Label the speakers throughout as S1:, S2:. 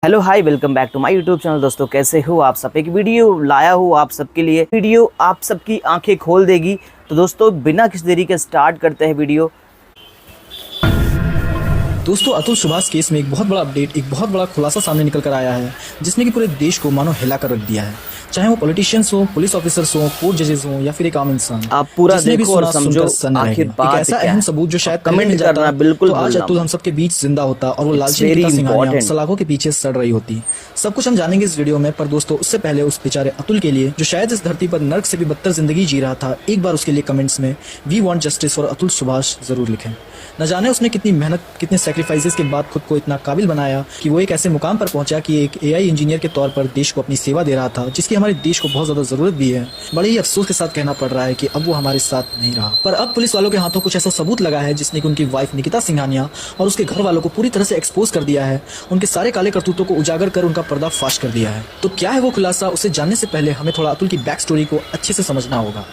S1: Hello hi welcome back to my YouTube channel. दोस्तों कैसे हो आप सब। एक वीडियो लाया हूँ आप सबके लिए। वीडियो आप सबकी आंखें खोल देगी। तो दोस्तों बिना किसी देरी के स्टार्ट करते हैं वीडियो।
S2: दोस्तों अतुल सुभाष केस में एक बहुत बड़ा अपडेट, एक बहुत बड़ा खुलासा सामने निकल कर आया है, जिसने कि पूरे देश को मानो हिला कर रख दिया है। चाहे वो पॉलिटिशियंस हो, पुलिस ऑफिसर्स हो, कोर्ट जजेस हो या फिर एक आम इंसान,
S1: आप पूरा
S2: जिसने भी
S1: देखो और
S2: सुना
S1: समझो
S2: सुनकर सन्न रह
S1: आखिर
S2: गया। एक
S1: बात
S2: ऐसा
S1: क्या
S2: अहम
S1: है।
S2: सबूत जो शायद पहले
S1: कमेंट
S2: मिल जाता
S1: करना बिल्कुल
S2: तो आज
S1: भूलना
S2: अतुल
S1: मत।
S2: हम सबके बीच जिंदा होता और वो
S1: इट्स
S2: लालची
S1: वेरी
S2: निकिता सिंघानिया
S1: इंपॉर्टेंट।
S2: सलाखों के पीछे सड़ रही होती। सब कुछ हम जानेंगे इस वीडियो में, पर दोस्तों उससे पहले उस बेचारे अतुल के लिए, जो शायद इस धरती पर नर्क से भी बदतर जिंदगी जी रहा था, एक बार उसके लिए कमेंट्स में we want justice for Atul Subhash जरूर लिखें। न जाने उसने कितनी मेहनत, कितने सैक्रिफाइसेस के बाद खुद को इतना काबिल बनाया कि वो एक ऐसे मुकाम पर पहुंचा कि एक एआई इंजीनियर के तौर पर देश को अपनी सेवा दे रहा था, जिसकी हमारे देश को बहुत ज्यादा जरूरत भी है। बड़े ही अफसोस के साथ कहना पड़ रहा है कि अब वो हमारे साथ नहीं रहा। पर अब पुलिस वालों के हाथों कुछ ऐसा सबूत लगा है जिसने कि उनकी वाइफ निकिता सिंघानिया और उसके घर वालों को पूरी तरह से एक्सपोज कर दिया है, उनके सारे काले करतूतों को उजागर कर उनका पर्दाफाश कर दिया है। तो क्या है वो खुलासा, उसे जानने से पहले हमें थोड़ा अतुल की बैक स्टोरी को अच्छे से समझना होगा।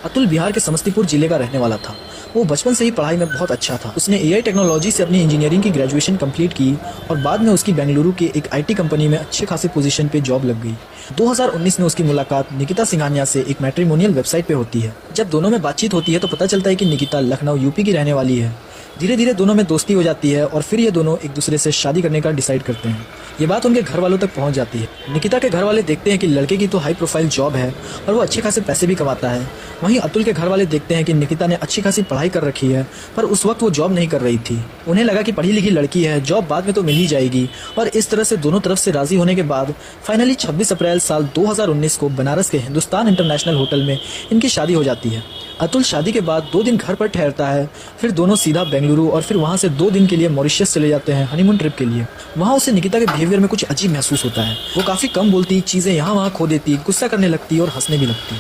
S2: अतुल बिहार के समस्तीपुर जिले का रहने वाला था। वो बचपन से ही पढ़ाई में बहुत अच्छा था। उसने एआई टेक्नोलॉजी से अपनी इंजीनियरिंग की ग्रेजुएशन कंप्लीट की और बाद में उसकी बेंगलुरु के एक आईटी कंपनी में अच्छे खासे पोजीशन पे जॉब लग गई। 2019 में उसकी मुलाकात निकिता सिंघानिया से एक मैट्रिमोनियल वेबसाइट पे होती है। जब दोनों में बातचीत होती है तो पता चलता है कि निकिता लखनऊ यूपी की रहने वाली है। धीरे धीरे दोनों में दोस्ती हो जाती है और फिर ये दोनों एक दूसरे से शादी करने का डिसाइड करते हैं। ये बात उनके घर वालों तक पहुंच जाती है। निकिता के घर वाले देखते हैं कि लड़के की तो हाई प्रोफाइल जॉब है और वो अच्छे खासे पैसे भी कमाता है। वहीं अतुल के घर वाले देखते हैं कि निकिता ने अच्छी खासी पढ़ाई कर रखी है, पर उस वक्त वो जॉब नहीं कर रही थी। उन्हें लगा कि पढ़ी लिखी लड़की है, जॉब बाद में तो मिल ही जाएगी। और इस तरह से दोनों तरफ से राजी होने के बाद फाइनली 26 अप्रैल साल 2019 को बनारस के हिंदुस्तान इंटरनेशनल होटल में इनकी शादी हो जाती है। अतुल शादी के बाद 2 दिन घर पर ठहरता है, फिर दोनों सीधा बेंगलुरु और फिर वहां से 2 दिन के लिए मॉरिशस चले जाते हैं हनीमून ट्रिप के लिए। वहां उसे निकिता के बिहेवियर में कुछ अजीब महसूस होता है। वो काफी कम बोलती, चीजें यहाँ वहाँ खो देती, गुस्सा करने लगती और हंसने भी लगती।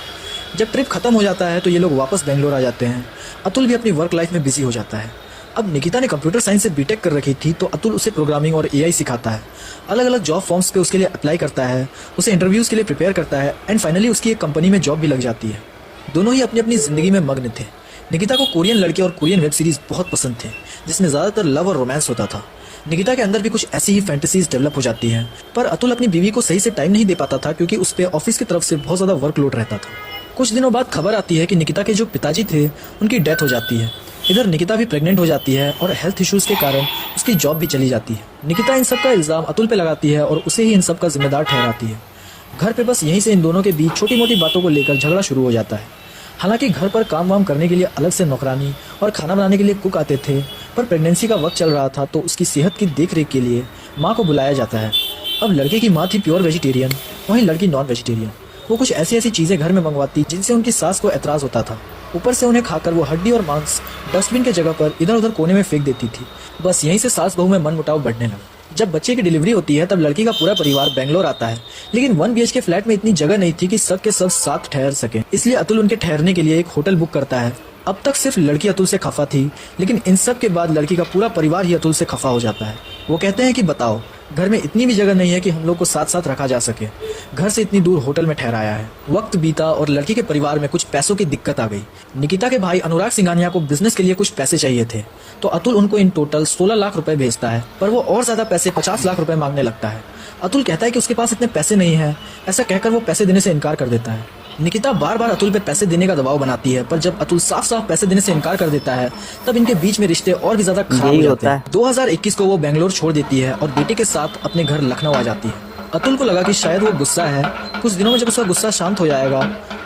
S2: जब ट्रिप खत्म हो जाता है तो ये लोग वापस बेंगलोर आ जाते हैं। अतुल भी अपनी वर्क लाइफ में बिजी हो जाता है। अब निकिता ने कंप्यूटर साइंस से बीटेक कर रखी थी, तो अतुल उसे प्रोग्रामिंग और एआई सिखाता है। अलग अलग जॉब फॉर्म्स पे उसके लिए अप्लाई करता है, उसे इंटरव्यूज के लिए प्रिपेयर करता है एंड फाइनली उसकी एक कंपनी में जॉब भी लग जाती है। दोनों ही अपनी अपनी जिंदगी में मग्न थे। निकिता को कोरियन लड़के और कोरियन वेब सीरीज बहुत पसंद थे, जिसमें ज्यादातर लव और रोमांस होता था। निकिता के अंदर भी कुछ ऐसी ही फैंटेसीज डेवलप हो जाती हैं, पर अतुल अपनी बीवी को सही से टाइम नहीं दे पाता था क्योंकि उस पे ऑफिस की तरफ से बहुत ज्यादा वर्कलोड रहता था। कुछ दिनों बाद खबर आती है कि निकिता के जो पिताजी थे उनकी डेथ हो जाती है। इधर निकिता भी प्रेग्नेंट हो जाती है और हेल्थ इश्यूज के कारण उसकी जॉब भी चली जाती है। निकिता इन सब का इल्जाम अतुल पे लगाती है और उसे ही इन सब का जिम्मेदार ठहराती है। घर पे बस यहीं से इन दोनों के बीच छोटी मोटी बातों को लेकर झगड़ा शुरू हो जाता है। हालांकि घर पर काम वाम करने के लिए अलग से नौकरानी और खाना बनाने के लिए कुक आते थे, पर प्रेगनेंसी का वक्त चल रहा था तो उसकी सेहत की देखरेख के लिए माँ को बुलाया जाता है। अब लड़के की माँ थी प्योर वेजिटेरियन, वहीं लड़की नॉन वेजिटेरियन। वो कुछ ऐसी ऐसी चीज़ें घर में मंगवाती जिनसे उनकी सास को एतराज़ होता था। ऊपर से उन्हें खाकर वो हड्डी और मांस डस्टबिन के जगह पर इधर उधर कोने में फेंक देती थी। बस यहीं से सास बहू में मनमुटाव बढ़ने लगा। जब बच्चे की डिलीवरी होती है तब लड़की का पूरा परिवार बेंगलोर आता है, लेकिन 1 BHK फ्लैट में इतनी जगह नहीं थी कि सब के सब साथ ठहर सके। इसलिए अतुल उनके ठहरने के लिए एक होटल बुक करता है। अब तक सिर्फ लड़की अतुल से खफा थी, लेकिन इन सब के बाद लड़की का पूरा परिवार ही अतुल से खफा हो जाता है। वो कहते हैं कि बताओ, घर में इतनी भी जगह नहीं है कि हम लोग को साथ साथ रखा जा सके, घर से इतनी दूर होटल में ठहराया है। वक्त बीता और लड़की के परिवार में कुछ पैसों की दिक्कत आ गई। निकिता के भाई अनुराग सिंघानिया को बिजनेस के लिए कुछ पैसे चाहिए थे, तो अतुल उनको इन टोटल 16 लाख रुपए भेजता है, पर वो और ज्यादा पैसे 50 लाख रुपए मांगने लगता है। अतुल कहता है कि उसके पास इतने पैसे नहीं है। ऐसा कहकर वो पैसे देने से इनकार कर देता है। निकिता बार बार अतुल पे पैसे देने का दबाव बनाती है, पर जब अतुल साफ साफ पैसे देने से इनकार कर देता है तब इनके बीच में रिश्ते और भी ज्यादा खराब हो जाते हैं। 2021 को वो बेंगलोर छोड़ देती है और बेटे के साथ अपने घर लखनऊ आ जाती है। अतुल को लगा कि शायद वो गुस्सा है, कुछ दिनों में जब उसका गुस्सा शांत हो जाएगा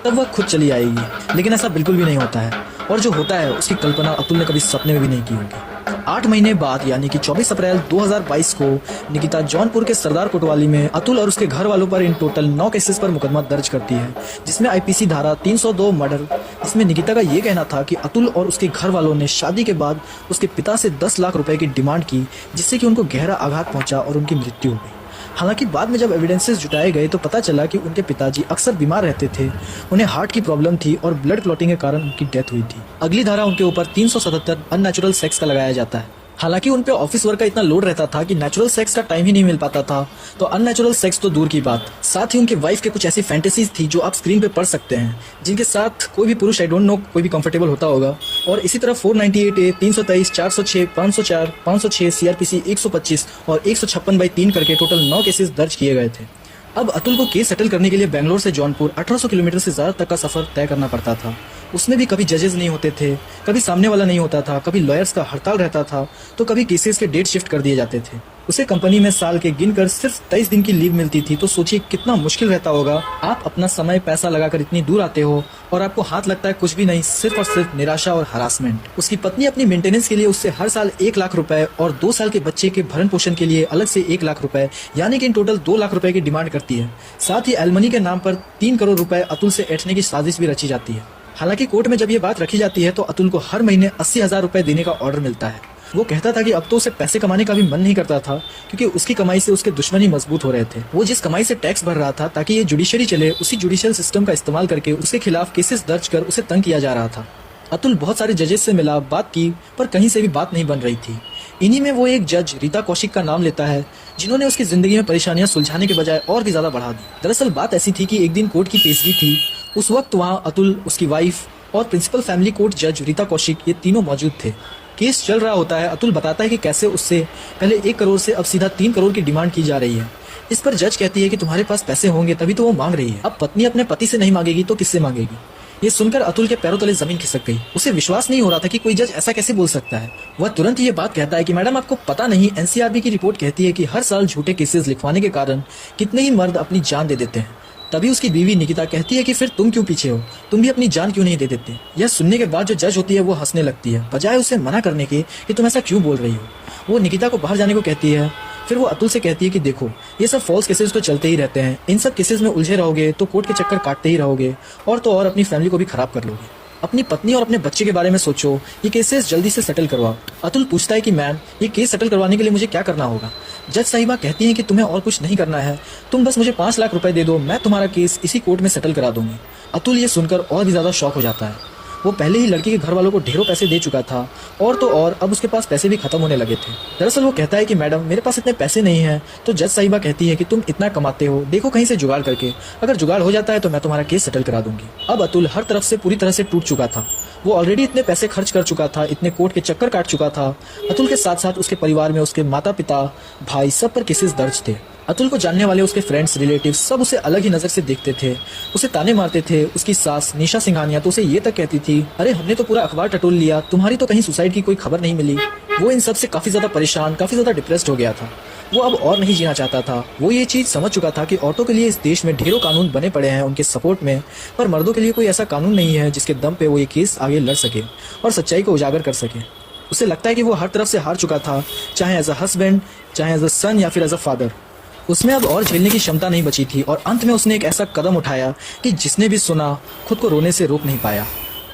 S2: तब वह खुद चली आएगी, लेकिन ऐसा बिल्कुल भी नहीं होता है। और जो होता है उसकी कल्पना अतुल ने कभी सपने में भी नहीं की होगी। 8 महीने बाद यानी कि 24 अप्रैल 2022 को निकिता जौनपुर के सरदार कोतवाली में अतुल और उसके घर वालों पर इन टोटल 9 केसेस पर मुकदमा दर्ज करती है, जिसमें आईपीसी धारा 302 मर्डर। इसमें निकिता का ये कहना था कि अतुल और उसके घर वालों ने शादी के बाद उसके पिता से 10 लाख रुपए की डिमांड की, जिससे कि उनको गहरा आघात पहुंचा और उनकी मृत्यु हो गई। हालांकि बाद में जब एविडेंसेस जुटाए गए तो पता चला कि उनके पिताजी अक्सर बीमार रहते थे, उन्हें हार्ट की प्रॉब्लम थी और ब्लड क्लॉटिंग के कारण उनकी डेथ हुई थी। अगली धारा उनके ऊपर 377 अननेचुरल सेक्स का लगाया जाता है। हालांकि उन पे ऑफिस वर्क का इतना लोड रहता था कि नेचुरल सेक्स का टाइम ही नहीं मिल पाता था, तो अननेचुरल सेक्स तो दूर की बात, साथ ही उनके वाइफ के कुछ ऐसी फैंटेसीज थी जो आप स्क्रीन पे पढ़ सकते हैं, जिनके साथ कोई भी पुरुष, आई डोंट नो, कोई भी कंफर्टेबल होता होगा। और इसी तरह 498A, 323, 406, 504, 506, CRPC 125 और 156/3 करके टोटल 9 केसेस दर्ज किए गए थे। अब अतुल को केस सेटल करने के लिए बेंगलोर से जौनपुर 1800 किलोमीटर से ज़्यादा तक का सफ़र तय करना पड़ता था। उसमें भी कभी जजेस नहीं होते थे, कभी सामने वाला नहीं होता था, कभी लॉयर्स का हड़ताल रहता था, तो कभी केसेस के डेट शिफ्ट कर दिए जाते थे। उसे कंपनी में साल के गिनकर सिर्फ 23 दिन की लीव मिलती थी, तो सोचिए कितना मुश्किल रहता होगा। आप अपना समय पैसा लगाकर इतनी दूर आते हो और आपको हाथ लगता है कुछ भी नहीं, सिर्फ और सिर्फ निराशा और हरासमेंट। उसकी पत्नी अपनी मेंटेनेंस के लिए उससे हर साल 1 लाख रुपए और 2 साल के बच्चे के भरण पोषण के लिए अलग से 1 लाख रुपए, यानी कि इन टोटल 2 लाख रुपए की डिमांड करती है। साथ ही एलमनी के नाम पर 3 करोड़ रुपए अतुल से ऐंठने की साजिश भी रची जाती है। हालांकि कोर्ट में जब ये बात रखी जाती है तो अतुल को हर महीने 80,000 रुपए देने का ऑर्डर मिलता है। वो कहता था कि अब तो उसे पैसे कमाने का भी मन नहीं करता था, क्योंकि उसकी कमाई से उसके दुश्मनी मजबूत हो रहे थे। वो जिस कमाई से टैक्स भर रहा था ताकि ये जुडिशरी चले, उसी जुडिशियल सिस्टम का इस्तेमाल करके उसके खिलाफ केसेस दर्ज कर उसे तंग किया जा रहा था। अतुल बहुत सारे जजेस से मिला, बात की, पर कहीं से भी बात नहीं बन रही थी। इन्हीं में वो एक जज रीता कौशिक का नाम लेता है, जिन्होंने उसकी जिंदगी में परेशानियां सुलझाने के बजाय और भी ज्यादा बढ़ा दी। दरअसल बात ऐसी थी कि एक दिन कोर्ट की पेशगी थी। उस वक्त वहाँ अतुल, उसकी वाइफ और प्रिंसिपल फैमिली कोर्ट जज रीता कौशिक, ये तीनों मौजूद थे। केस चल रहा होता है। अतुल बताता है कि कैसे उससे पहले 1 करोड़ से अब सीधा 3 करोड़ की डिमांड की जा रही है। इस पर जज कहती है कि तुम्हारे पास पैसे होंगे तभी तो वो मांग रही है। अब पत्नी अपने पति से नहीं मांगेगी तो किससे मांगेगी? ये सुनकर अतुल के पैरों तले जमीन खिसक गई। उसे विश्वास नहीं हो रहा था कि कोई जज ऐसा कैसे बोल सकता है। वह तुरंत ये बात कहता है कि मैडम, आपको पता नहीं, NCRB की रिपोर्ट कहती है कि हर साल झूठे केसेस लिखवाने के कारण कितने ही मर्द अपनी जान दे देते हैं। तभी उसकी बीवी निकिता कहती है कि फिर तुम क्यों पीछे हो, तुम भी अपनी जान क्यों नहीं दे देते? यह सुनने के बाद जो जज होती है वो हंसने लगती है, बजाय उसे मना करने के कि तुम ऐसा क्यों बोल रही हो। वो निकिता को बाहर जाने को कहती है। फिर वो अतुल से कहती है कि देखो, ये सब फॉल्स केसेस तो चलते ही रहते हैं, इन सब केसेस में उलझे रहोगे तो कोर्ट के चक्कर काटते ही रहोगे, और तो और अपनी फैमिली को भी खराब कर लोगे। अपनी पत्नी और अपने बच्चे के बारे में सोचो, ये केसेस जल्दी से सेटल करवाओ। अतुल पूछता है कि मैम, ये केस सेटल करवाने के लिए मुझे क्या करना होगा? जज साहिबा कहती हैं कि तुम्हें और कुछ नहीं करना है, तुम बस मुझे 5 लाख रुपए दे दो, मैं तुम्हारा केस इसी कोर्ट में सेटल करा दूंगी। अतुल ये सुनकर और भी ज्यादा शॉक हो जाता है। वो पहले ही लड़की के घर वालों को ढेरों पैसे दे चुका था, और तो और अब उसके पास पैसे भी खत्म होने लगे थे। दरअसल वो कहता है कि मैडम, मेरे पास इतने पैसे नहीं हैं। तो जज साहिबा कहती है कि तुम इतना कमाते हो, देखो कहीं से जुगाड़ करके, अगर जुगाड़ हो जाता है तो मैं तुम्हारा केस सेटल करा दूंगी। अब अतुल हर तरफ से पूरी तरह से टूट चुका था। वो ऑलरेडी इतने पैसे खर्च कर चुका था, इतने कोर्ट के चक्कर काट चुका था। अतुल के साथ साथ उसके परिवार में उसके माता पिता, भाई, सब पर केसेस दर्ज थे। अतुल को जानने वाले उसके फ्रेंड्स, रिलेटिव्स सब उसे अलग ही नजर से देखते थे, उसे ताने मारते थे। उसकी सास निशा सिंघानिया तो उसे ये तक कहती थी, अरे हमने तो पूरा अखबार टटोल लिया, तुम्हारी तो कहीं सुसाइड की कोई खबर नहीं मिली। वो इन सब से काफी ज्यादा परेशान, काफी ज्यादा डिप्रेस्ड हो गया था। वो अब और नहीं जीना चाहता था। वो ये चीज समझ चुका था कि औरतों के लिए इस देश में ढेरों कानून बने पड़े हैं उनके सपोर्ट में, पर मर्दों के लिए कोई ऐसा कानून नहीं है जिसके दम पे वो ये केस आगे लड़ सके और सच्चाई को उजागर कर सके। उसे लगता है कि वो हर तरफ से हार चुका था, चाहे एज अ हस्बैंड, चाहे एज अ सन या फिर एज अ फादर। उसमें अब और झेलने की क्षमता नहीं बची थी, और अंत में उसने एक ऐसा कदम उठाया कि जिसने भी सुना खुद को रोने से रोक नहीं पाया।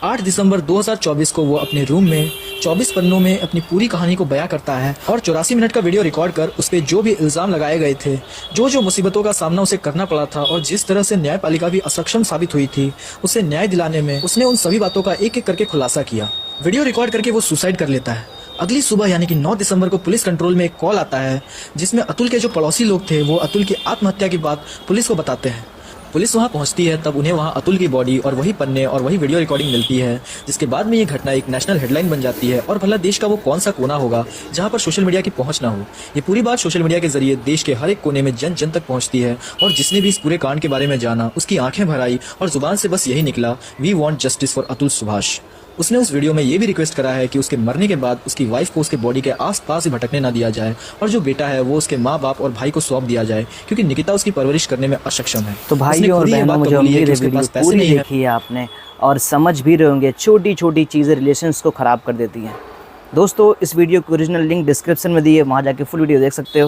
S2: 8 दिसंबर 2024 को वो अपने रूम में 24 पन्नों में अपनी पूरी कहानी को बयां करता है और 84 मिनट का वीडियो रिकॉर्ड कर उस पर जो भी इल्जाम लगाए गए थे, जो मुसीबतों का सामना उसे करना पड़ा था और जिस तरह से न्यायपालिका भी असक्षम साबित हुई थी उसे न्याय दिलाने में, उसने उन सभी बातों का एक एक करके खुलासा किया। वीडियो रिकॉर्ड करके वो सुसाइड कर लेता है। अगली सुबह यानी कि 9 दिसंबर को पुलिस कंट्रोल में एक कॉल आता है, जिसमें अतुल के जो पड़ोसी लोग थे वो अतुल की आत्महत्या की बात पुलिस को बताते हैं। पुलिस वहां पहुंचती है, तब उन्हें वहां अतुल की बॉडी और वही पन्ने और वही वीडियो रिकॉर्डिंग मिलती है, जिसके बाद में ये घटना एक नेशनल हेडलाइन बन जाती है। और भला देश का वो कौन सा कोना होगा जहां पर सोशल मीडिया की पहुंच ना हो। ये पूरी बात सोशल मीडिया के जरिए देश के हर एक कोने में जन जन तक पहुंचती है, और जिसने भी इस पूरे कांड के बारे में जाना उसकी आंखें भर आई और जुबान से बस यही निकला, we want justice for Atul Subhash. उसने उस वीडियो में ये भी रिक्वेस्ट करा है कि उसके मरने के बाद उसकी वाइफ को उसके बॉडी के आसपास ही भटकने ना दिया जाए, और जो बेटा है वो उसके माँ बाप और भाई को सौंप दिया जाए, क्योंकि निकिता उसकी परवरिश करने में अक्षम है।
S1: तो भाइयों और बहनों, मुझे उम्मीद है वीडियो पूरी देखी है आपने और समझ भी रहे होंगे, छोटी छोटी चीज़ें रिलेशंस को ख़राब कर देती हैं। दोस्तों, इस वीडियो की ओरिजिनल लिंक डिस्क्रिप्शन में दी है, वहाँ जाके फुल वीडियो देख सकते हो।